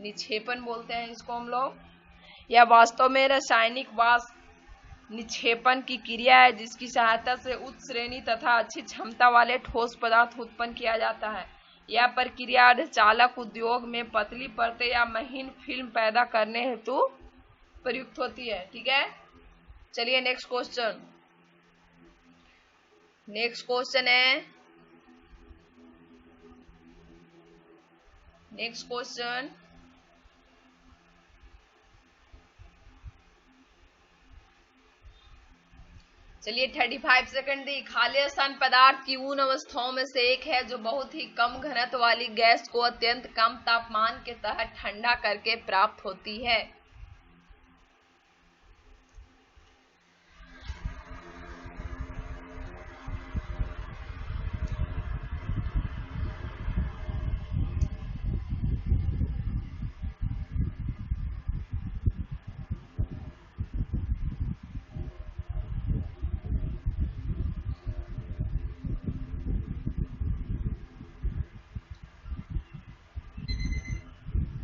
निक्षेपण बोलते हैं इसको हम लोग। यह वास्तव में रासायनिक वाष्प निक्षेपण की क्रिया है जिसकी सहायता से उच्च श्रेणी तथा अच्छी क्षमता वाले ठोस पदार्थ उत्पन्न किया जाता है। यह प्रक्रिया अर्धचालक उद्योग में पतली परतें या महीन फिल्म पैदा करने हेतु प्रयुक्त होती है। ठीक है, चलिए नेक्स्ट क्वेश्चन। नेक्स्ट क्वेश्चन है, नेक्स्ट क्वेश्चन चलिए 35 सेकंड दी। खाली स्थान पदार्थ की उन अवस्थाओं में से एक है जो बहुत ही कम घनत्व वाली गैस को अत्यंत कम तापमान के तहत ठंडा करके प्राप्त होती है।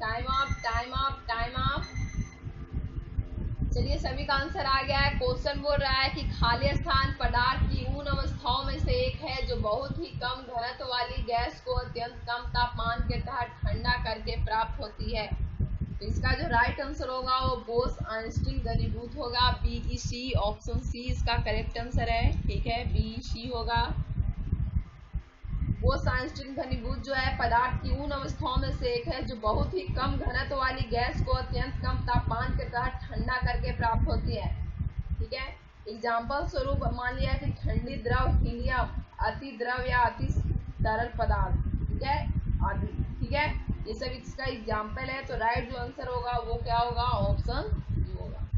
Time up, time up, time up. चलिए सभी का आंसर आ गया है। क्वेश्चन बोल रहा है कि खाली स्थान पदार्थ की उन अवस्थाओं में से एक है जो बहुत ही कम घनत्व वाली गैस को अत्यंत कम तापमान के तहत ठंडा करके प्राप्त होती है। तो इसका जो राइट आंसर होगा वो बोस आइंस्टीन घनीभूत होगा। BEC, ऑप्शन सी इसका करेक्ट आंसर है। ठीक है, BEC होगा। बोस आइंस्टीन घनीभूत जो है पदार्थ की उन अवस्थाओं में से एक है जो बहुत ही कम घनत्व वाली गैस को अत्यंत कम तापमान के तहत ठंडा करके प्राप्त होती है। ठीक है, एग्जाम्पल स्वरूप मान लिया कि ठंडी द्रव, हीलियम, अति द्रव या अति तरल पदार्थ। ठीक है, आदि। ठीक है, ये सब इसका एग्जाम्पल है। तो राइट जो आंसर होगा वो क्या होगा? ऑप्शन डी होगा।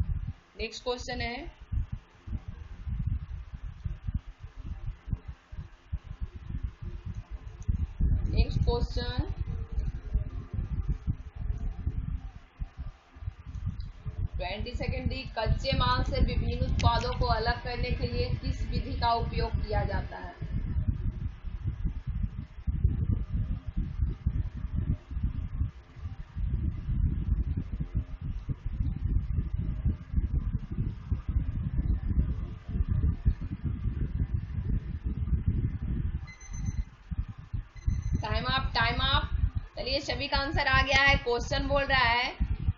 नेक्स्ट क्वेश्चन है, नेक्स्ट क्वेश्चन 20 सेकेंड दी। कच्चे माल से विभिन्न उत्पादों को अलग करने के लिए किस विधि का उपयोग किया जाता है? Time up, time up. चलिए सभी का आंसर आ गया है। क्वेश्चन बोल रहा है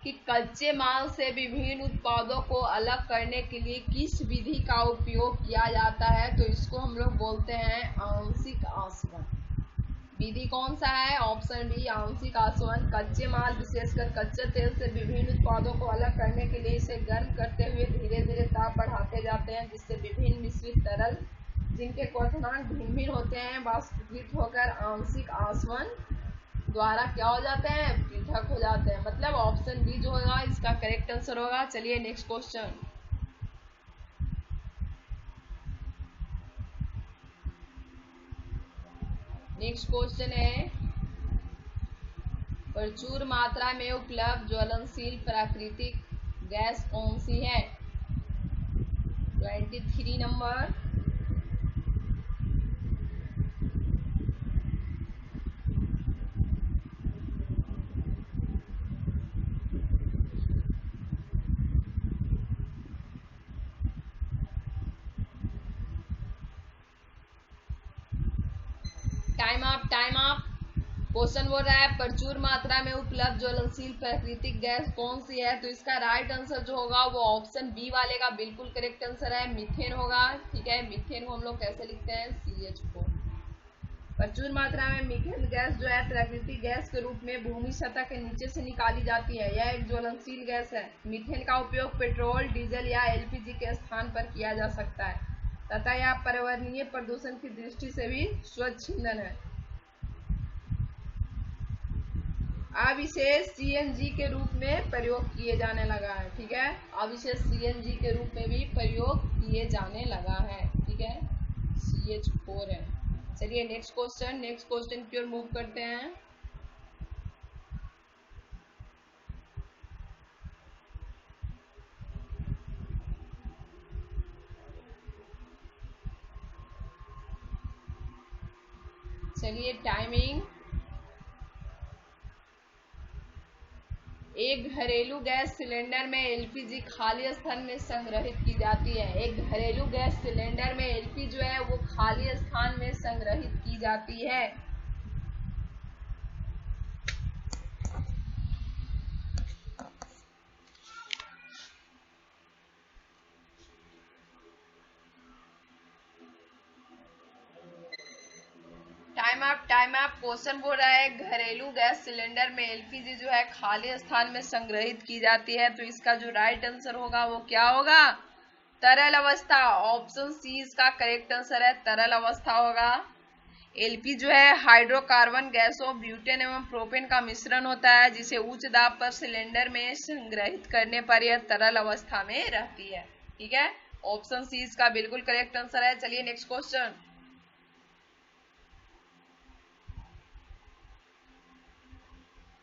कि कच्चे माल से विभिन्न उत्पादों को अलग करने के लिए किस विधि का उपयोग किया जाता है? तो इसको हम लोग बोलते हैं आंशिक आसवन। विधि कौन सा है? ऑप्शन बी आंशिक आसवन। कच्चे माल विशेषकर कच्चे तेल से विभिन्न उत्पादों को अलग करने के लिए इसे गर्म करते हुए धीरे धीरे ताप बढ़ाते जाते हैं जिससे विभिन्न मिश्रित तरल जिनके क्वथनांक भिन्न भिन्न होते हैं वाष्पीकृत होकर आंशिक आसवन द्वारा क्या हो जाते हैं? पृथक हो जाते हैं। मतलब ऑप्शन बी जो होगा इसका करेक्ट आंसर होगा। चलिए नेक्स्ट क्वेश्चन। नेक्स्ट क्वेश्चन है, प्रचुर मात्रा में उपलब्ध ज्वलनशील प्राकृतिक गैस कौन सी है? 23 number. Time up, time up. Question बोल रहा है प्रचुर मात्रा में उपलब्ध ज्वलनशील प्राकृतिक गैस कौन सी है? तो इसका राइट आंसर जो होगा वो ऑप्शन बी वाले का बिल्कुल करेक्ट आंसर है, मीथेन होगा। ठीक है, मीथेन को हम लोग कैसे लिखते हैं? CH4। प्रचुर मात्रा में मीथेन गैस जो है प्राकृतिक गैस के रूप में भूमि सतह के नीचे से निकाली जाती है। यह एक ज्वलनशील गैस है। मीथेन का उपयोग पेट्रोल, डीजल या एलपीजी के स्थान पर किया जा सकता है तथा यह पर्यावरणीय प्रदूषण की दृष्टि से भी स्वच्छ ईंधन है। अब इसे सीएनजी के रूप में प्रयोग किए जाने लगा है। ठीक है, अब इसे सीएनजी के रूप में भी प्रयोग किए जाने लगा है। ठीक है, CH4 है। चलिए नेक्स्ट क्वेश्चन की ओर मूव करते हैं। चलिए टाइमिंग। एक घरेलू गैस सिलेंडर में एलपीजी खाली स्थान में संग्रहित की जाती है। एक घरेलू गैस सिलेंडर में एलपीजी जो है वो खाली स्थान में संग्रहित की जाती है। Time up. क्वेश्चन बोल रहा है घरेलू गैस सिलेंडर में एलपीजी जो है खाली स्थान में संग्रहित की जाती है, तो इसका जो राइट आंसर होगा वो क्या होगा? तरल अवस्था। ऑप्शन सी इसका करेक्ट आंसर है, तरल अवस्था होगा। एलपी जो है हाइड्रोकार्बन गैसों ब्यूटेन एवं प्रोपेन का मिश्रण होता है, जिसे उच्च दाब पर सिलेंडर में संग्रहित करने पर यह तरल अवस्था में रहती है। ठीक है, ऑप्शन सी इसका बिल्कुल करेक्ट आंसर है। चलिए नेक्स्ट क्वेश्चन।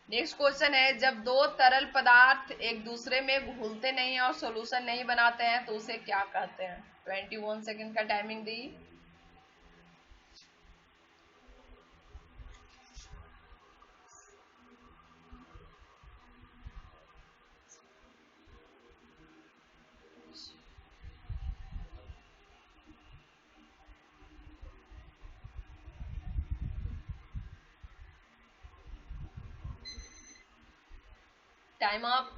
नेक्स्ट क्वेश्चन है जब दो तरल पदार्थ एक दूसरे में घुलते नहीं है और सॉल्यूशन नहीं बनाते हैं तो उसे क्या कहते हैं? 21 सेकंड का टाइमिंग दी। Time up.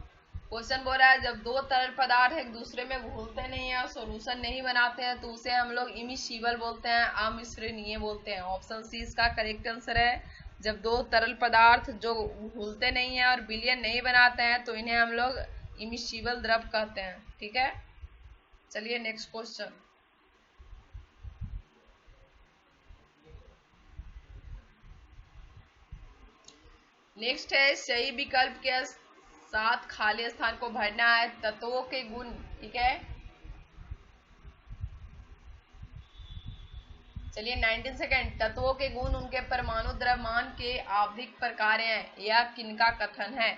क्वेश्चन बोल रहा है जब दो तरल पदार्थ एक दूसरे में घुलते नहीं है और सॉल्यूशन नहीं बनाते हैं तो उसे हम लोग इमिसिबल बोलते हैं, अमिश्रणीय बोलते हैं। ऑप्शन सी इसका करेक्ट आंसर है। जब दो तरल पदार्थ जो घुलते नहीं है और विलयन नहीं बनाते हैं तो इन्हें हम लोग इमिसिबल द्रव कहते हैं। ठीक है, चलिए नेक्स्ट क्वेश्चन। नेक्स्ट है सही विकल्प के साथ खाली स्थान को भरना है। तत्वों के गुण। ठीक है, चलिए 19 सेकेंड। तत्वों के गुण उनके परमाणु द्रव्यमान के आवधिक प्रकार हैं। यह किनका कथन है?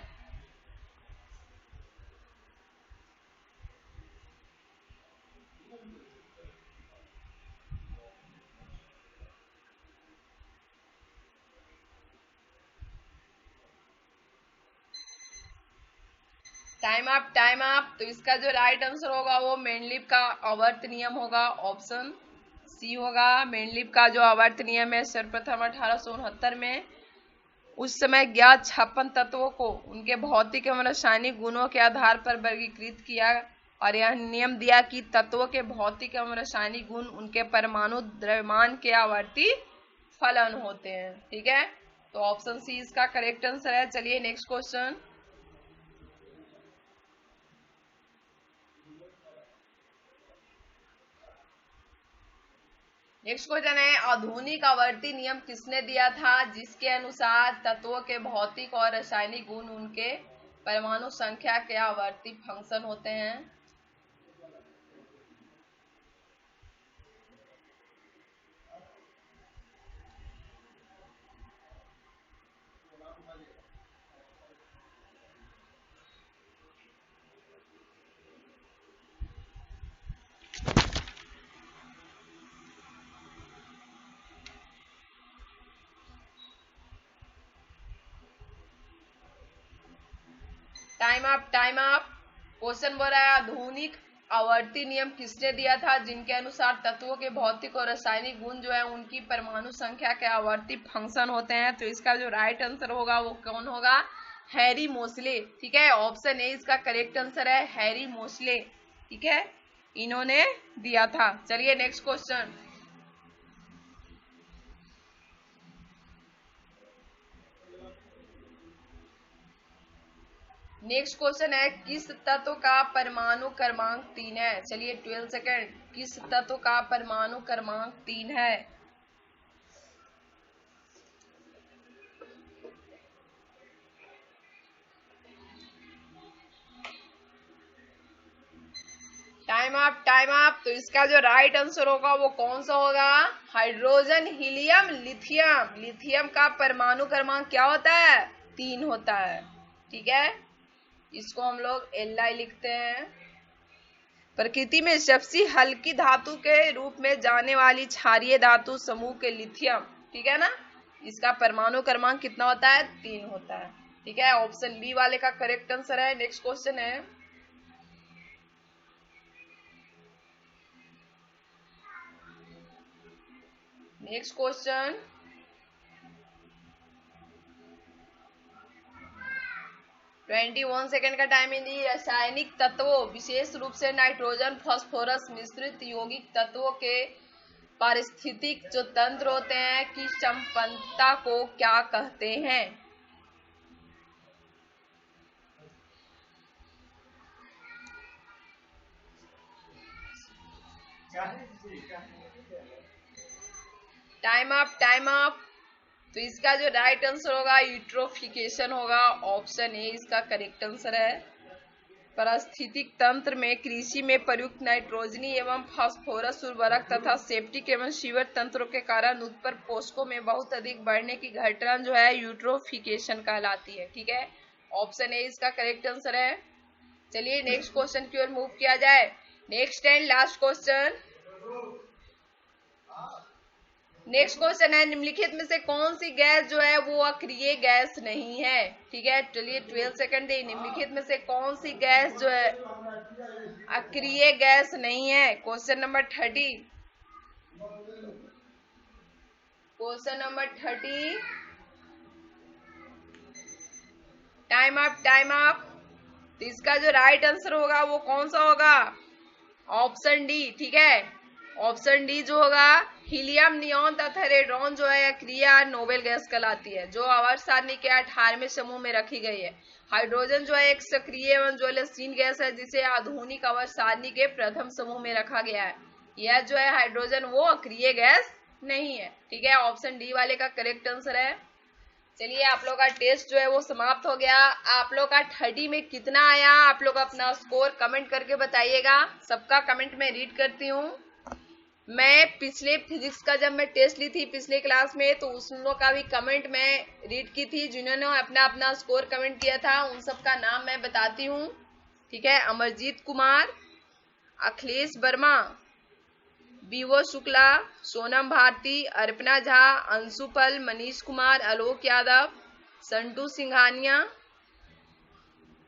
Time up. तो इसका जो राइट आंसर होगा वो मेंडलीव का आवर्त नियम होगा। ऑप्शन सी होगा। मेंडलीव का जो आवर्त नियम है सर्वप्रथम 1869 में उस समय ज्ञात 56 तत्वों को उनके भौतिक एवं रासायनिक गुणों के आधार पर वर्गीकृत किया और यह नियम दिया कि तत्वों के भौतिक एवं रासायनिक गुण उनके परमाणु द्रव्यमान के आवर्ती फलन होते हैं। ठीक है, तो ऑप्शन सी इसका करेक्ट आंसर है। चलिए नेक्स्ट क्वेश्चन। नेक्स्ट क्वेश्चन है आधुनिक आवर्ती नियम किसने दिया था जिसके अनुसार तत्वों के भौतिक और रासायनिक गुण उनके परमाणु संख्या के आवर्ती फंक्शन होते हैं? Time up. क्वेश्चन बोल रहा है आधुनिक आवर्ती नियम किसने दिया था जिनके अनुसार तत्वों के भौतिक और रासायनिक गुण जो है उनकी परमाणु संख्या के आवर्ती फंक्शन होते हैं? तो इसका जो राइट आंसर होगा वो कौन होगा? हैरी मोसले। ठीक है, ऑप्शन ए इसका करेक्ट आंसर है, हैरी मोसले। ठीक है, इन्होंने दिया था। चलिए नेक्स्ट क्वेश्चन। नेक्स्ट क्वेश्चन है, किस तत्व का परमाणु क्रमांक 3 है? चलिए 12 सेकेंड। किस तत्व का परमाणु क्रमांक 3 है? Time up, time up. तो इसका जो राइट आंसर होगा वो कौन सा होगा? Hydrogen, helium, lithium. लिथियम का परमाणु क्रमांक क्या होता है? 3 होता है। ठीक है, इसको हम लोग Li लिखते हैं। प्रकृति में सबसे हल्की धातु के रूप में जाने वाली क्षारीय धातु समूह के लिथियम, ठीक है ना, इसका परमाणु क्रमांक कितना होता है? 3 होता है। ठीक है, ऑप्शन बी वाले का करेक्ट आंसर है। नेक्स्ट क्वेश्चन है, नेक्स्ट क्वेश्चन, 21 सेकेंड का टाइम दी। रासायनिक तत्वों, विशेष रूप से नाइट्रोजन फास्फोरस मिश्रित यौगिक तत्वों के पारिस्थितिक जो तंत्र होते हैं की संपन्नता को क्या कहते हैं? Time up, time up. तो इसका जो राइट आंसर होगा यूट्रोफिकेशन होगा। ऑप्शन ए इसका करेक्ट आंसर है। पारिस्थितिक तंत्र में कृषि में प्रयुक्त नाइट्रोजनी एवं फास्फोरस उर्वरक तथा सेप्टिक एवं सीवर तंत्रों के कारण उत्पन्न पोषकों में बहुत अधिक बढ़ने की घटना जो है यूट्रोफिकेशन कहलाती है। ठीक है, ऑप्शन ए इसका करेक्ट आंसर है। चलिए नेक्स्ट क्वेश्चन की ओर मूव किया जाए। Next and last question, next question है, निम्नलिखित में से कौन सी गैस जो है वो अक्रिय गैस नहीं है? ठीक है, चलिए 12 सेकंड दे। निम्नलिखित में से कौन सी गैस जो है अक्रिय गैस नहीं है? Question number 30, question number 30। Time up, time up. तो इसका जो राइट आंसर होगा वो कौन सा होगा? Option D. ठीक है, ऑप्शन डी जो होगा हीलियम, नियॉन तथा रेड्रॉन जो है अक्रिय नोबेल गैस कहलाती है, जो आवर्त सारणी के 18वें समूह में रखी गई है। हाइड्रोजन जो है एक सक्रिय एवं ज्वलनशील गैस है, जिसे आधुनिक आवर्त सारणी के प्रथम समूह में रखा गया है। यह जो है हाइड्रोजन वो अक्रिय गैस नहीं है। ठीक है, ऑप्शन डी वाले का करेक्ट आंसर है। चलिए आप लोग का टेस्ट जो है वो समाप्त हो गया। आप लोग का 30 में कितना आया, आप लोग अपना स्कोर कमेंट करके बताइएगा। सबका कमेंट मैं रीड करती हूँ। मैं पिछले फिजिक्स का जब मैं टेस्ट ली थी पिछले क्लास में, तो उन लोग का भी कमेंट मैं रीड की थी, जिन्होंने अपना अपना स्कोर कमेंट किया था। उन सब का नाम मैं बताती हूँ। ठीक है, अमरजीत कुमार, अखिलेश वर्मा, बीवो शुक्ला, सोनम भारती, अर्पणा झा, अंशुपल, मनीष कुमार, आलोक यादव, संटू सिंघानिया,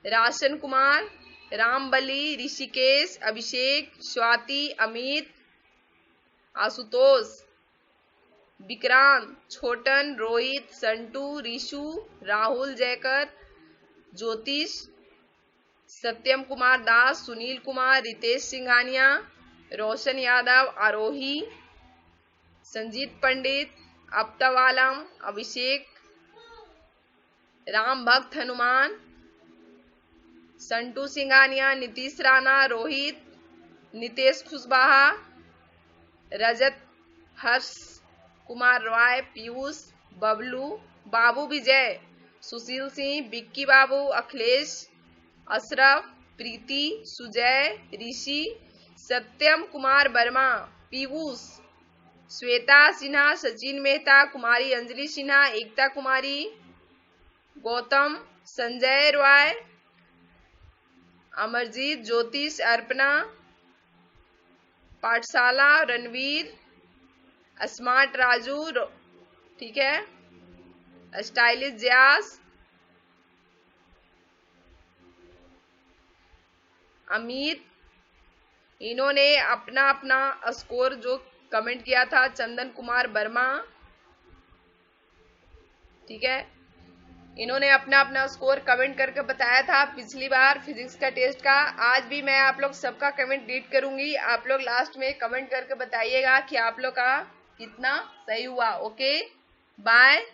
राशन कुमार, रामबली, ऋषिकेश, अभिषेक, स्वाति, अमित, आशुतोष, विक्रांत, छोटन, रोहित, संटू, ऋषु, राहुल जयकर, ज्योतिष, सत्यम कुमार दास, सुनील कुमार, रितेश सिंघानिया, रोशन यादव, आरोही, संजीत पंडित, अफ्ताब आलम, अभिषेक, राम भक्त हनुमान, संटू सिंघानिया, नीतीश राणा, रोहित, नितेश कुशवाहा, रजत, हर्ष कुमार रॉय, पीयूष, बबलू, बाबू विजय, सुशील सिंह, बिक्की बाबू, अखिलेश, अशरफ, प्रीति, सुजय, ऋषि, सत्यम कुमार वर्मा, पीयूष, श्वेता सिन्हा, सचिन मेहता, कुमारी अंजलि सिन्हा, एकता कुमारी, गौतम, संजय रॉय, अमरजीत, ज्योतिष, अर्पणा, पाठशाला, रणवीर, स्मार्ट राजू, ठीक है, स्टाइलिश जयास, अमित, इन्होंने अपना अपना स्कोर जो कमेंट किया था। चंदन कुमार वर्मा, ठीक है, इन्होंने अपना अपना स्कोर कमेंट करके बताया था पिछली बार फिजिक्स का टेस्ट का। आज भी मैं आप लोग सबका कमेंट रीड करूंगी। आप लोग लास्ट में कमेंट करके बताइएगा कि आप लोग का कितना सही हुआ। Okay, bye.